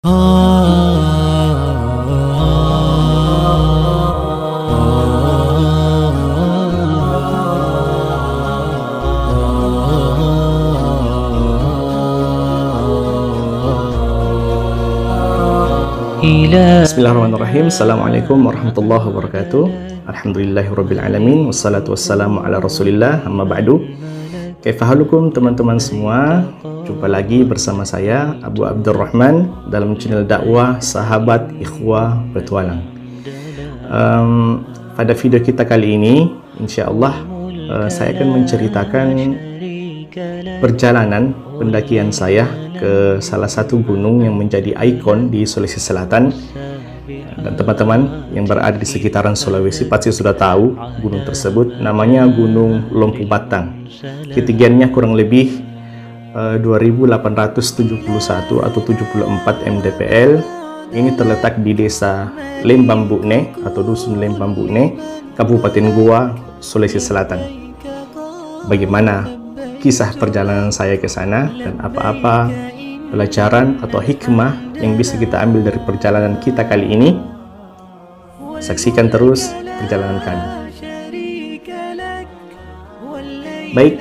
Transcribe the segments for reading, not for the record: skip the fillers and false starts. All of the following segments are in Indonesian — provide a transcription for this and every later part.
Bismillahirrahmanirrahim. Assalamualaikum warahmatullahi wabarakatuh. Alhamdulillahirrabbilalamin. Wassalatu wassalamu ala rasulillah. Amma ba'du. Kaifahalukum teman-teman semua. Jumpa lagi bersama saya Abu Abdurrahman dalam channel dakwah Sahabat Ikhwah Petualang. Pada video kita kali ini InsyaAllah saya akan menceritakan perjalanan pendakian saya ke salah satu gunung yang menjadi ikon di Sulawesi Selatan. Dan teman-teman yang berada di sekitaran Sulawesi pasti sudah tahu gunung tersebut, namanya Gunung Lompu Batang. Ketinggiannya kurang lebih 2871 atau 74 mdpl. Ini terletak di desa Lembang Bukne atau dusun Lembang Bukne, Kabupaten Goa, Sulawesi Selatan. Bagaimana kisah perjalanan saya ke sana dan apa-apa pelajaran atau hikmah yang bisa kita ambil dari perjalanan kita kali ini? Saksikan terus perjalanan kami. Baik,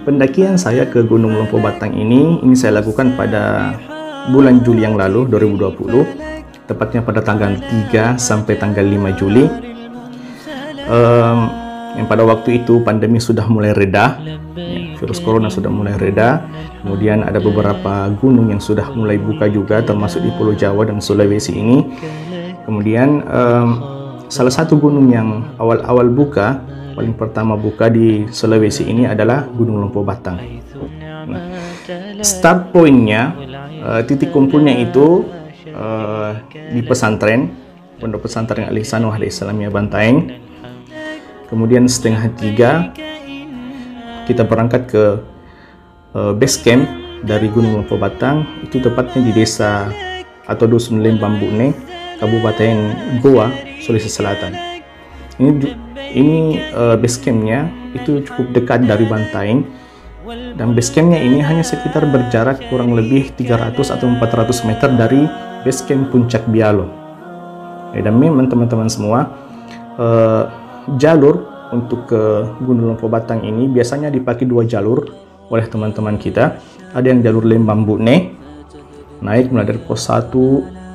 pendakian saya ke Gunung Lompu Batang ini saya lakukan pada bulan Juli yang lalu 2020, tepatnya pada tanggal 3 sampai tanggal 5 Juli. Yang pada waktu itu pandemi sudah mulai reda, virus corona sudah mulai reda. Kemudian ada beberapa gunung yang sudah mulai buka juga, termasuk di Pulau Jawa dan Sulawesi ini. Kemudian salah satu gunung yang awal-awal buka, paling pertama buka di Sulawesi ini adalah Gunung Lompu Batang. Nah, start pointnya, titik kumpulnya itu di pesantren, Pondok Pesantren Al-Ihsan Wahda Islamiyah Bantaeng. Kemudian setengah 3 kita berangkat ke base camp dari Gunung Lompu Batang, itu tepatnya di desa atau dusun Lembang Bukne, Kabupaten Goa, Sulawesi Selatan. Ini base campnya itu cukup dekat dari Bantaeng, dan base campnya ini hanya sekitar berjarak kurang lebih 300 atau 400 meter dari base camp Puncak Bialo. Dan memang teman-teman semua, jalur untuk ke Gunung Lompu Batang ini biasanya dipakai 2 jalur oleh teman-teman kita. Ada yang jalur Lembang Bukne, naik mulai dari pos 1,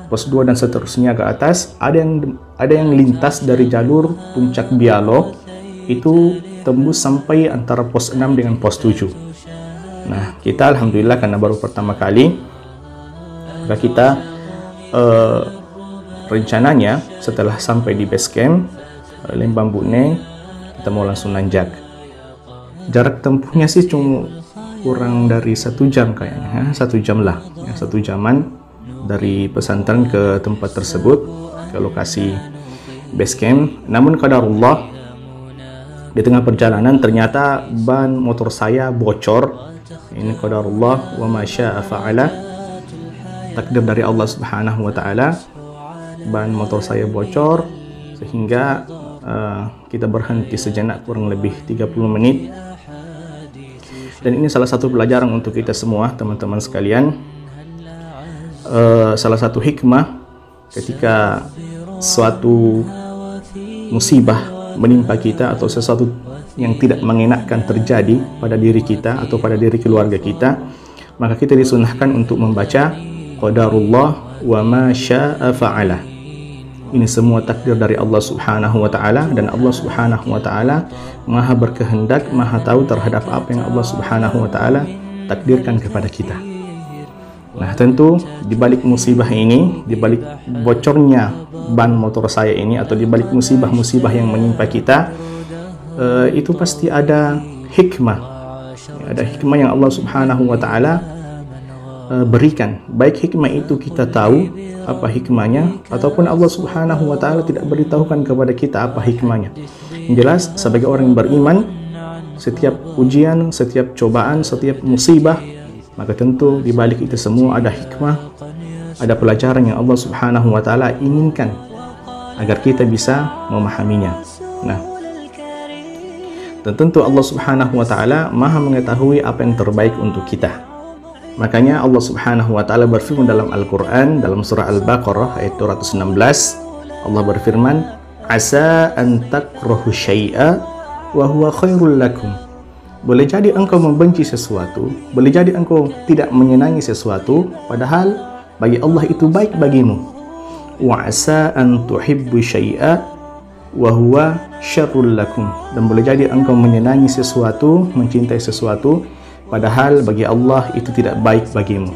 pos 2 dan seterusnya ke atas. Ada yang lintas dari jalur Puncak Bialo, itu tembus sampai antara pos 6 dengan pos 7. Nah, kita alhamdulillah karena baru pertama kali, maka kita rencananya setelah sampai di base camp Lembang Bukne, kita mau langsung nanjak. Jarak tempuhnya sih cuma kurang dari 1 jam kayaknya, 1 jam lah, 1 jaman dari pesantren ke tempat tersebut, ke lokasi base camp. Namun qadarullah, di tengah perjalanan ternyata ban motor saya bocor. Ini qadarullah wa ma syaa fa'ala, takdir dari Allah Subhanahu wa taala. Ban motor saya bocor sehingga kita berhenti sejenak kurang lebih 30 menit. Dan ini salah satu pelajaran untuk kita semua teman-teman sekalian. Salah satu hikmah ketika suatu musibah menimpa kita atau sesuatu yang tidak mengenakkan terjadi pada diri kita atau pada diri keluarga kita, maka kita disunahkan untuk membaca qadarullah wa ma syaa fa'ala. Ini semua takdir dari Allah Subhanahu wa taala, dan Allah Subhanahu wa taala Maha berkehendak, Maha tahu terhadap apa yang Allah Subhanahu wa taala takdirkan kepada kita. Nah, tentu di balik musibah ini, di balik bocornya ban motor saya ini, atau di balik musibah-musibah yang menimpa kita, itu pasti ada hikmah. Ada hikmah yang Allah Subhanahu wa taala berikan. Baik hikmah itu kita tahu apa hikmahnya, ataupun Allah Subhanahu wa taala tidak beritahukan kepada kita apa hikmahnya. Yang jelas, sebagai orang yang beriman, setiap ujian, setiap cobaan, setiap musibah, maka tentu di balik itu semua ada hikmah, ada pelajaran yang Allah Subhanahu wa taala inginkan agar kita bisa memahaminya. Nah, dan tentu Allah Subhanahu wa taala Maha mengetahui apa yang terbaik untuk kita. Makanya Allah Subhanahu wa taala berfirman dalam Al-Qur'an dalam surah Al-Baqarah ayat 216, Allah berfirman, "Asa an takrahu syai'a wa huwa khairul lakum." Boleh jadi engkau membenci sesuatu, boleh jadi engkau tidak menyenangi sesuatu, padahal bagi Allah itu baik bagimu. Wa asa an tuhibbu syai'a wa huwa syarrul lakum. Dan boleh jadi engkau menyenangi sesuatu, mencintai sesuatu, padahal bagi Allah itu tidak baik bagimu.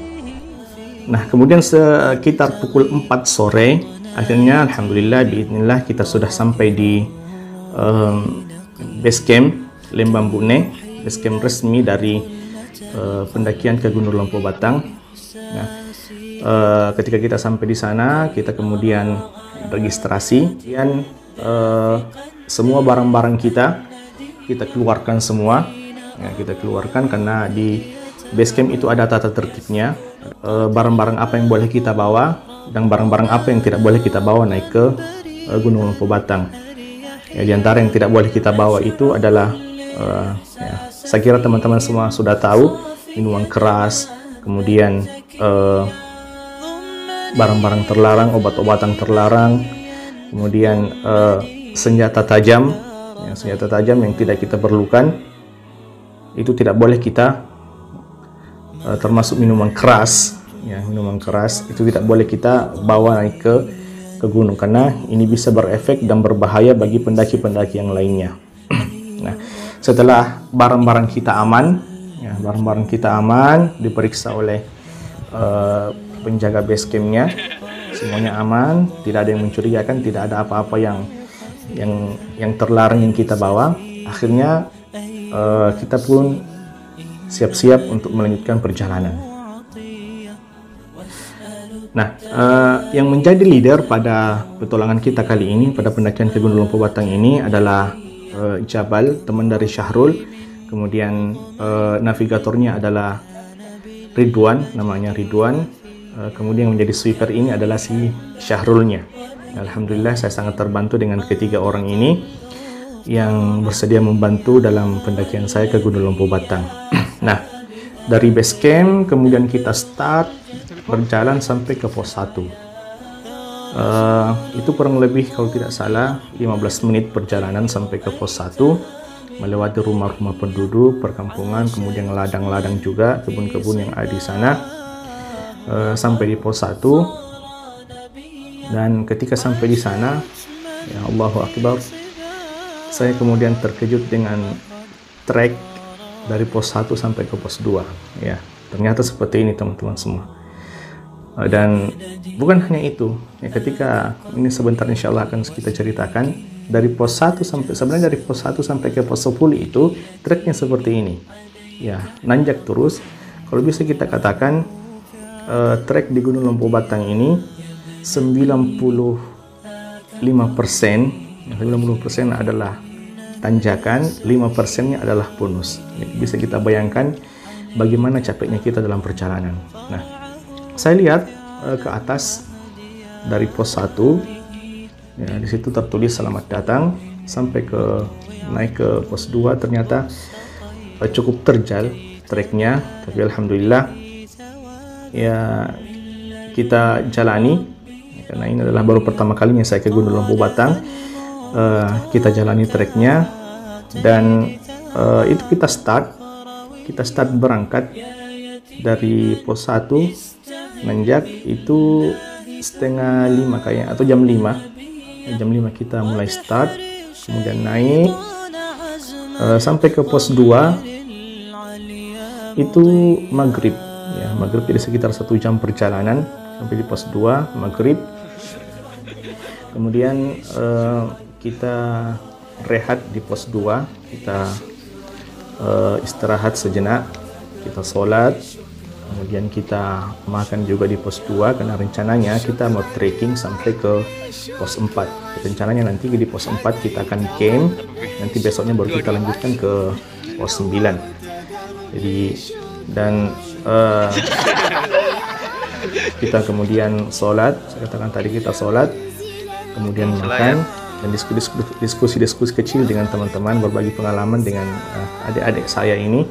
Nah, kemudian sekitar pukul 4 sore, akhirnya alhamdulillah biidznillah kita sudah sampai di base camp Lembang Bune, base camp resmi dari pendakian ke Gunung Lompoh Batang. Nah, ketika kita sampai di sana, kita kemudian registrasi, dan semua barang-barang kita keluarkan semua. Ya, kita keluarkan karena di base camp itu ada tata tertibnya, barang-barang apa yang boleh kita bawa dan barang-barang apa yang tidak boleh kita bawa naik ke Gunung Lompoh Batang. Ya, di antara yang tidak boleh kita bawa itu adalah ya, saya kira teman-teman semua sudah tahu, minuman keras, kemudian barang-barang terlarang, obat-obatan terlarang, kemudian senjata tajam, ya, senjata tajam yang tidak kita perlukan itu tidak boleh kita, termasuk minuman keras, ya, minuman keras itu tidak boleh kita bawa naik ke gunung karena ini bisa berefek dan berbahaya bagi pendaki-pendaki yang lainnya. Nah, setelah barang-barang kita aman, ya, barang-barang kita aman, diperiksa oleh penjaga base campnya, semuanya aman, tidak ada yang mencurigakan, tidak ada apa-apa yang terlarang yang kita bawa. Akhirnya kita pun siap-siap untuk melanjutkan perjalanan. Nah, yang menjadi leader pada petualangan kita kali ini, pada pendakian ke Gunung Lompoh Batang ini adalah Jabal, teman dari Syahrul. Kemudian navigatornya adalah Ridwan, namanya Ridwan. Kemudian yang menjadi sweeper ini adalah si Syahrulnya. Alhamdulillah saya sangat terbantu dengan ketiga orang ini yang bersedia membantu dalam pendakian saya ke Gunung Lompoh Batang. Nah, dari base camp kemudian kita start berjalan sampai ke pos 1. Itu kurang lebih kalau tidak salah 15 menit perjalanan sampai ke pos 1, melewati rumah-rumah penduduk, perkampungan, kemudian ladang-ladang juga, kebun-kebun yang ada di sana, sampai di pos 1. Dan ketika sampai di sana, ya Allahu Akbar, saya kemudian terkejut dengan trek dari pos 1 sampai ke pos 2. Ya, ternyata seperti ini teman-teman semua. Dan bukan hanya itu, ya, ketika ini sebentar insya Allah akan kita ceritakan, dari pos 1 sampai, sebenarnya dari pos 1 sampai ke pos 10 itu treknya seperti ini, ya, nanjak terus. Kalau bisa kita katakan trek di Gunung Lompoh Batang ini 95% 90% adalah tanjakan, 5%-nya adalah bonus. Bisa kita bayangkan bagaimana capeknya kita dalam perjalanan. Nah, saya lihat ke atas dari pos 1, ya, di situ tertulis selamat datang, sampai naik ke pos 2 ternyata cukup terjal treknya, tapi alhamdulillah ya kita jalani, karena ini adalah baru pertama kalinya saya ke Gunung Lompoh Batang. Kita jalani treknya, dan itu kita start berangkat dari pos 1 nanjak itu setengah 5 kayaknya, atau jam 5 kita mulai start, kemudian naik sampai ke pos 2 itu maghrib, ya, maghrib, jadi sekitar 1 jam perjalanan sampai di pos 2 maghrib. Kemudian kita rehat di pos 2, kita istirahat sejenak, kita sholat, kemudian kita makan juga di pos 2 karena rencananya kita mau trekking sampai ke pos 4. Rencananya nanti di pos 4 kita akan camp, nanti besoknya baru kita lanjutkan ke pos 9. Jadi, dan kita kemudian sholat, saya katakan tadi kita sholat, kemudian makan, dan diskusi kecil dengan teman-teman, berbagi pengalaman dengan adik-adik saya ini.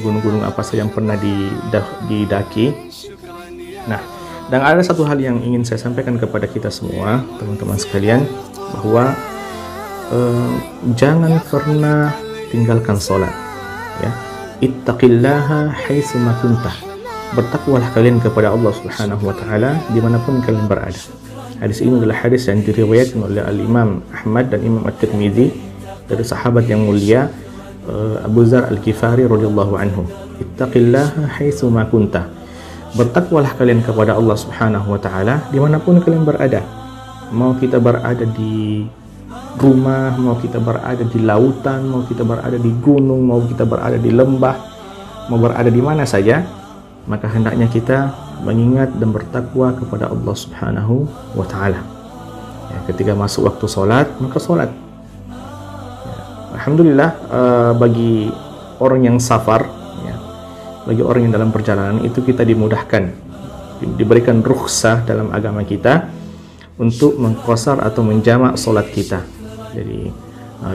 gunung-gunung apa saja yang pernah didaki. Nah, dan ada satu hal yang ingin saya sampaikan kepada kita semua, teman-teman sekalian, bahwa jangan pernah tinggalkan sholat, ya. Ittaqillaha haitsu ma kunta. Bertakwalah kalian kepada Allah Subhanahu wa taala dimanapun kalian berada. Hadis ini adalah hadis yang diriwayatkan oleh Al-Imam Ahmad dan Imam At-Tirmidzi dari sahabat yang mulia Abu Dzar Al-Ghifari radhiyallahu anhu. Ittaqillaha haitsu ma kunta. Bertakwalah kalian kepada Allah Subhanahu wa taala dimanapun kalian berada. Mau kita berada di rumah, mau kita berada di lautan, mau kita berada di gunung, mau kita berada di lembah, mau berada di mana saja, maka hendaknya kita mengingat dan bertakwa kepada Allah Subhanahu wa taala. Ya, ketika masuk waktu sholat, maka sholat. Ya, alhamdulillah, bagi orang yang safar, ya, bagi orang yang dalam perjalanan itu kita dimudahkan, diberikan rukhsah dalam agama kita untuk mengqasar atau menjamak sholat kita. Jadi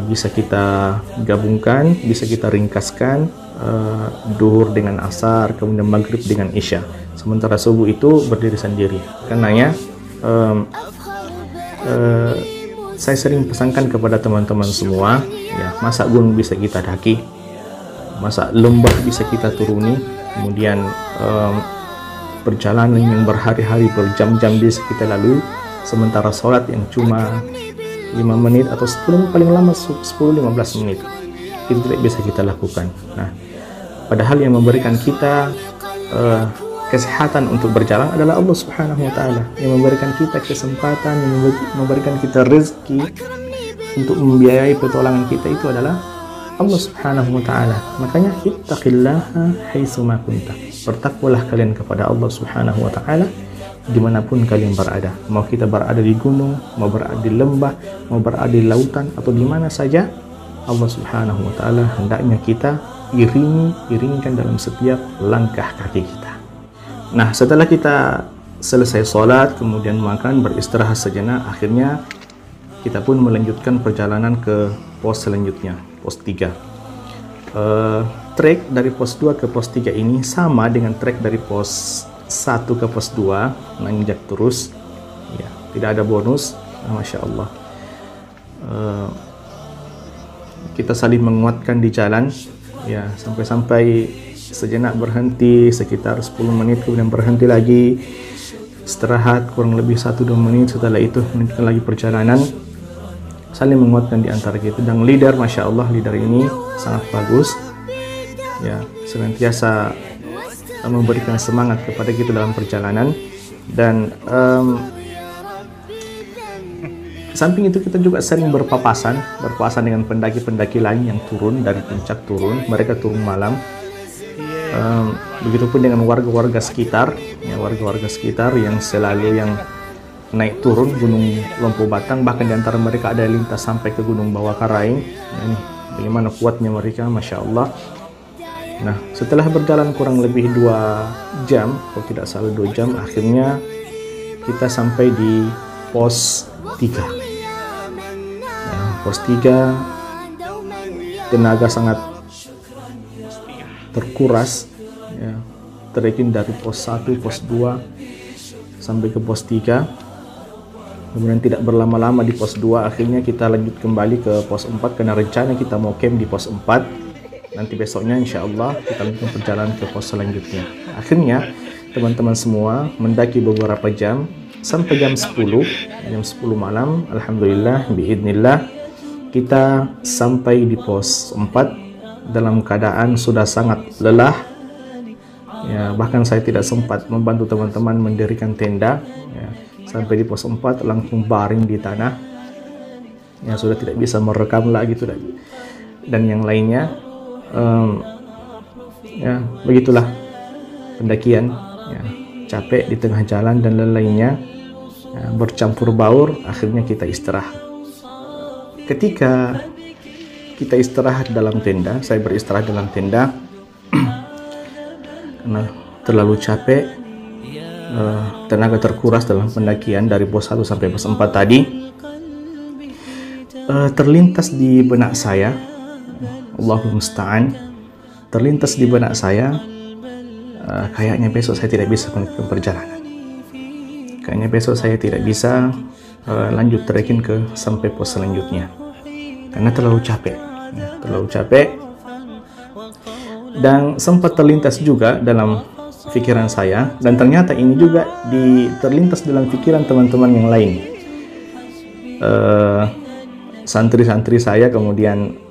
bisa kita gabungkan, bisa kita ringkaskan, duhur dengan asar, kemudian maghrib dengan isya. Sementara subuh itu berdiri sendiri. Karenanya saya sering pesankan kepada teman-teman semua, ya, masa gunung bisa kita daki, masa lembah bisa kita turuni, kemudian perjalanan yang berhari-hari, berjam-jam bisa kita lalui, sementara sholat yang cuma 5 menit atau 10, paling lama 10-15 menit itu tidak bisa kita lakukan. Nah, padahal yang memberikan kita kesehatan untuk berjalan adalah Allah Subhanahu wa taala, yang memberikan kita kesempatan, yang memberikan kita rezeki untuk membiayai petualangan kita itu adalah Allah Subhanahu wa taala. Makanya ittaqillaha haitsu ma kunta. Bertakwalah kalian kepada Allah Subhanahu wa taala dimanapun kalian berada. Mau kita berada di gunung, mau berada di lembah, mau berada di lautan, atau di mana saja, Allah Subhanahu wa taala hendaknya kita iringkan dalam setiap langkah kaki kita. Nah, setelah kita selesai sholat, kemudian makan, beristirahat sejenak, akhirnya kita pun melanjutkan perjalanan ke pos selanjutnya, pos 3. Trek dari pos 2 ke pos 3 ini sama dengan trek dari pos 1 ke pos 2, nanjak terus, ya, tidak ada bonus. Masya Allah, kita saling menguatkan di jalan, ya, sampai sejenak berhenti sekitar 10 menit, kemudian berhenti lagi, istirahat kurang lebih 1-2 menit, setelah itu melanjutkan lagi perjalanan, saling menguatkan di antara kita. Dan leader, Masya Allah, leader ini sangat bagus, ya, senantiasa memberikan semangat kepada kita dalam perjalanan. Dan samping itu kita juga sering berpapasan dengan pendaki-pendaki lain yang turun dari puncak turun. Mereka turun malam. Begitupun dengan warga-warga sekitar, ya, warga-warga sekitar yang selalu yang naik turun Gunung Lompo Batang. Bahkan di antara mereka ada yang lintas sampai ke Gunung Bawah Karaing. Ini bagaimana kuatnya mereka, Masya Allah. Nah, setelah berjalan kurang lebih 2 jam, kalau tidak salah 2 jam, akhirnya kita sampai di pos 3. Nah, pos 3 tenaga sangat terkuras, ya, trekking dari pos 1, pos 2 sampai ke pos 3. Kemudian tidak berlama-lama di pos 2, akhirnya kita lanjut kembali ke pos 4 karena rencana kita mau camp di pos 4. Nanti besoknya insya Allah kita lanjutkan perjalanan ke pos selanjutnya. Akhirnya teman-teman semua mendaki beberapa jam sampai jam 10 malam. Alhamdulillah, biidnillah, kita sampai di pos 4 dalam keadaan sudah sangat lelah, ya, bahkan saya tidak sempat membantu teman-teman mendirikan tenda, ya. Sampai di pos 4 langsung baring di tanah, ya, sudah tidak bisa merekam lagi gitu, dan yang lainnya. Ya, begitulah pendakian, ya, capek di tengah jalan dan lain-lainnya, ya, bercampur baur. Akhirnya kita istirahat. Ketika kita istirahat dalam tenda, saya beristirahat dalam tenda karena terlalu capek, tenaga terkuras dalam pendakian dari pos 1 sampai pos 4 tadi. Terlintas di benak saya, Allahul musta'an, terlintas di benak saya, kayaknya besok saya tidak bisa melanjutkan perjalanan. Kayaknya besok saya tidak bisa lanjut trekking sampai pos selanjutnya, karena terlalu capek, terlalu capek. Dan sempat terlintas juga dalam pikiran saya, dan ternyata ini juga terlintas dalam pikiran teman-teman yang lain, santri-santri saya, kemudian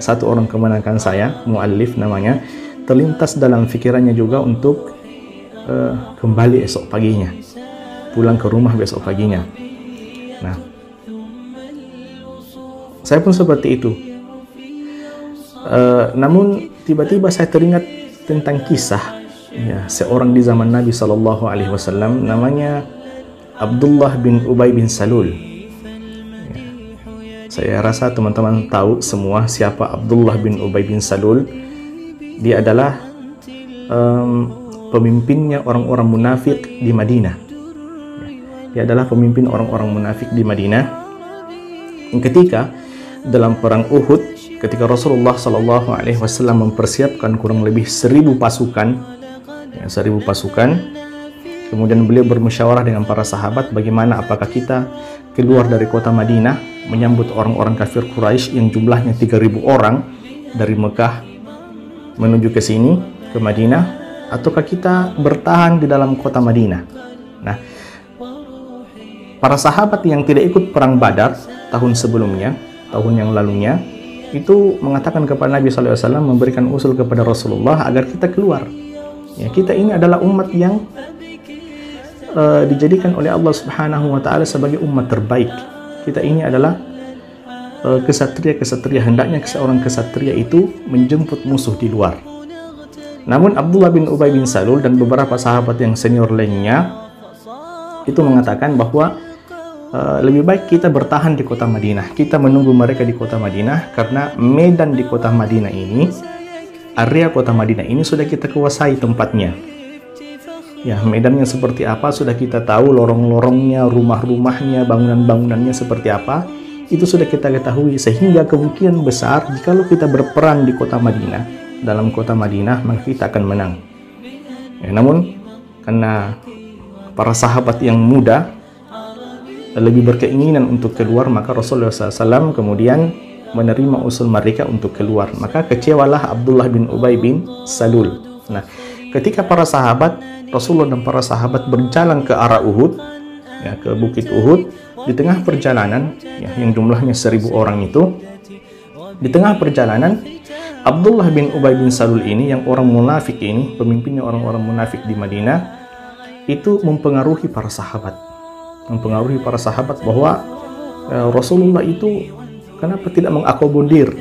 satu orang kemenakan saya, muallif namanya, terlintas dalam pikirannya juga untuk kembali esok paginya, pulang ke rumah besok paginya. Nah, saya pun seperti itu. Namun tiba-tiba saya teringat tentang kisah seorang di zaman Nabi Shallallahu Alaihi Wasallam, namanya Abdullah bin Ubay bin Salul. Saya rasa teman-teman tahu semua siapa Abdullah bin Ubay bin Salul. Dia adalah pemimpinnya orang-orang munafik di Madinah. Dia adalah pemimpin orang-orang munafik di Madinah. Ketika dalam perang Uhud, ketika Rasulullah Shallallahu Alaihi Wasallam mempersiapkan kurang lebih 1000 pasukan, 1000 pasukan, kemudian beliau bermusyawarah dengan para sahabat, bagaimana apakah kita keluar dari kota Madinah menyambut orang-orang kafir Quraisy yang jumlahnya 3000 orang dari Mekah menuju ke sini, ke Madinah, ataukah kita bertahan di dalam kota Madinah. Nah, para sahabat yang tidak ikut perang Badar tahun sebelumnya, tahun yang lalunya, itu mengatakan kepada Nabi SAW, memberikan usul kepada Rasulullah agar kita keluar. Kita ini adalah umat yang dijadikan oleh Allah Subhanahu wa Ta'ala sebagai umat terbaik. Kita ini adalah kesatria, hendaknya seorang kesatria itu menjemput musuh di luar. Namun Abdullah bin Ubay bin Salul dan beberapa sahabat yang senior lainnya itu mengatakan bahwa lebih baik kita bertahan di kota Madinah, kita menunggu mereka di kota Madinah, karena medan di kota Madinah ini, area kota Madinah ini sudah kita kuasai tempatnya. Medannya seperti apa sudah kita tahu, lorong-lorongnya, rumah-rumahnya, bangunan-bangunannya seperti apa, itu sudah kita ketahui, sehingga kemungkinan besar jikalau kita berperang di kota Madinah, dalam kota Madinah, maka kita akan menang. Namun karena para sahabat yang muda lebih berkeinginan untuk keluar, maka Rasulullah SAW kemudian menerima usul mereka untuk keluar. Maka kecewalah Abdullah bin Ubay bin Salul. Nah, ketika para sahabat, Rasulullah dan para sahabat berjalan ke arah Uhud, ke Bukit Uhud, di tengah perjalanan, yang jumlahnya 1000 orang itu, di tengah perjalanan, Abdullah bin Ubay bin Salul ini, yang orang munafik ini, pemimpinnya orang-orang munafik di Madinah, itu mempengaruhi para sahabat. Bahwa Rasulullah itu kenapa tidak mengakomodir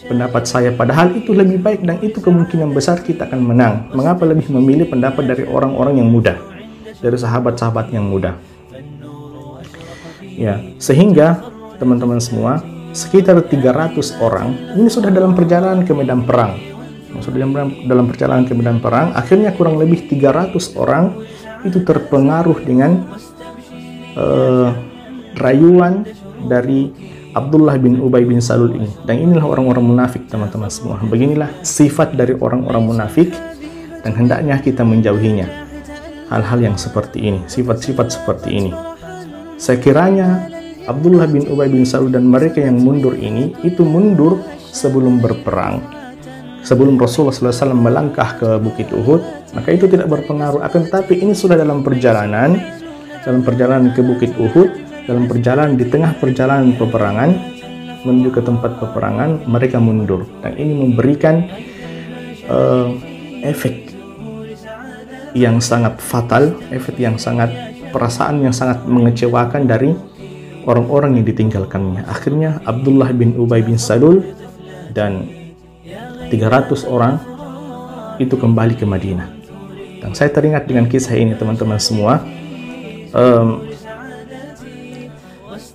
pendapat saya, padahal itu lebih baik dan itu kemungkinan besar kita akan menang. Mengapa lebih memilih pendapat dari orang-orang yang muda, dari sahabat-sahabat yang muda? Sehingga teman-teman semua, sekitar 300 orang ini sudah dalam perjalanan ke medan perang. Akhirnya kurang lebih 300 orang itu terpengaruh dengan rayuan dari Abdullah bin Ubay bin Salul ini. Dan inilah orang-orang munafik, teman-teman semua. Beginilah sifat dari orang-orang munafik, dan hendaknya kita menjauhinya. Hal-hal yang seperti ini, sifat-sifat seperti ini. Sekiranya Abdullah bin Ubay bin Salul dan mereka yang mundur ini, itu mundur sebelum berperang, sebelum Rasulullah SAW melangkah ke Bukit Uhud, maka itu tidak berpengaruh. Akan tetapi ini sudah dalam perjalanan ke Bukit Uhud, dalam perjalanan, di tengah perjalanan peperangan menuju ke tempat peperangan, mereka mundur, dan ini memberikan efek yang sangat fatal, efek yang sangat, perasaan yang sangat mengecewakan dari orang-orang yang ditinggalkannya. Akhirnya Abdullah bin Ubay bin Salul dan 300 orang itu kembali ke Madinah. Dan saya teringat dengan kisah ini, teman-teman semua.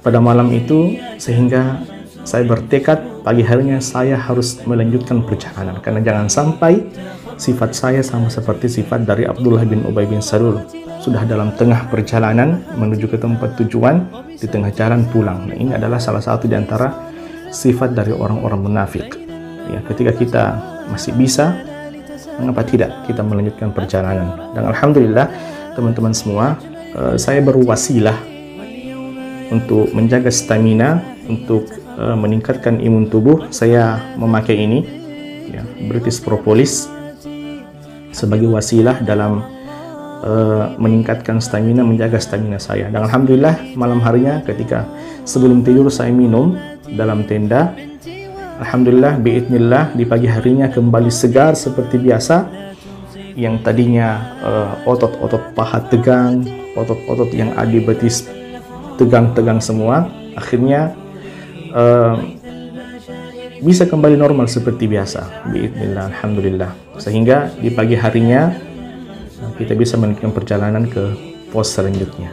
Pada malam itu, sehingga saya bertekad pagi harinya saya harus melanjutkan perjalanan, karena jangan sampai sifat saya sama seperti sifat dari Abdullah bin Ubay bin Salul, sudah dalam tengah perjalanan menuju ke tempat tujuan, di tengah jalan pulang. Nah, ini adalah salah satu di antara sifat dari orang-orang munafik. Ketika kita masih bisa, mengapa tidak kita melanjutkan perjalanan. Dan alhamdulillah teman-teman semua, saya berwasilah untuk menjaga stamina, untuk meningkatkan imun tubuh. Saya memakai ini, ya, British Propolis, sebagai wasilah dalam meningkatkan stamina, menjaga stamina saya. Dan alhamdulillah malam harinya ketika sebelum tidur saya minum dalam tenda, alhamdulillah biidznillah di pagi harinya kembali segar seperti biasa. Yang tadinya otot-otot paha tegang, otot-otot yang ada di betis tegang-tegang semua, akhirnya bisa kembali normal seperti biasa biidznillah, alhamdulillah. Sehingga di pagi harinya kita bisa melanjutkan perjalanan ke pos selanjutnya.